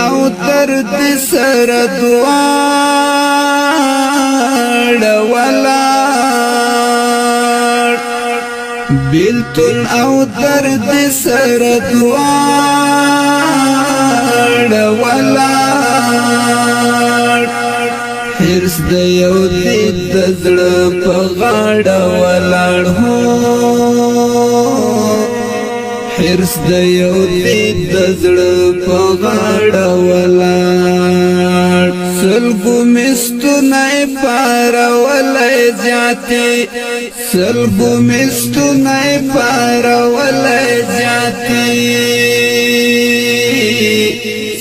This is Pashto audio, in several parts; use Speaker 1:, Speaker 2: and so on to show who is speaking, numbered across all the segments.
Speaker 1: او درد سر دواړه ولاړ بیلتون او درد سر دواړه ولاړ حرص د یو دید د زړه په غاړه ولاړ هو حرص د یو دید د زړه په غاړه ولاړ سلګو مستونه پارولای زیاتې سلګو مستونه پارولای زیاتې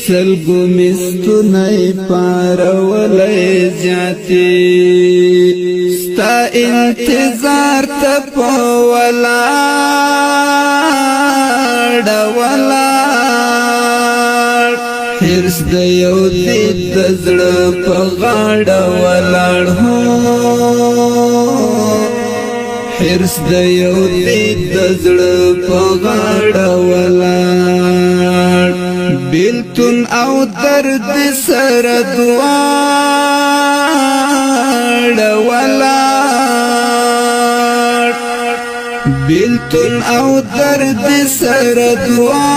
Speaker 1: سلګو مستونه پارولای زیاتې ستا انتظار ته په ولاړ ولاړ حرص د یو دید د زړه په غاړه ولاړ هو حرص د یو دید د زړه په غاړه ولاړ بیلتون او درد سر دواړه ولاړ بیلتون او درد سر دواړه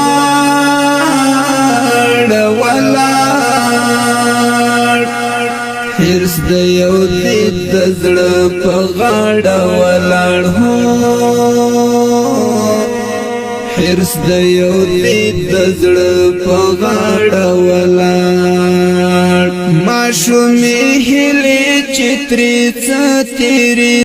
Speaker 1: ولاړ حرص د یو دید د زړه په غاړه ولاړ هو حرص د یو دید د زړه په غاړه ولاړ ماشومې هیلې چې ترې څه تېرې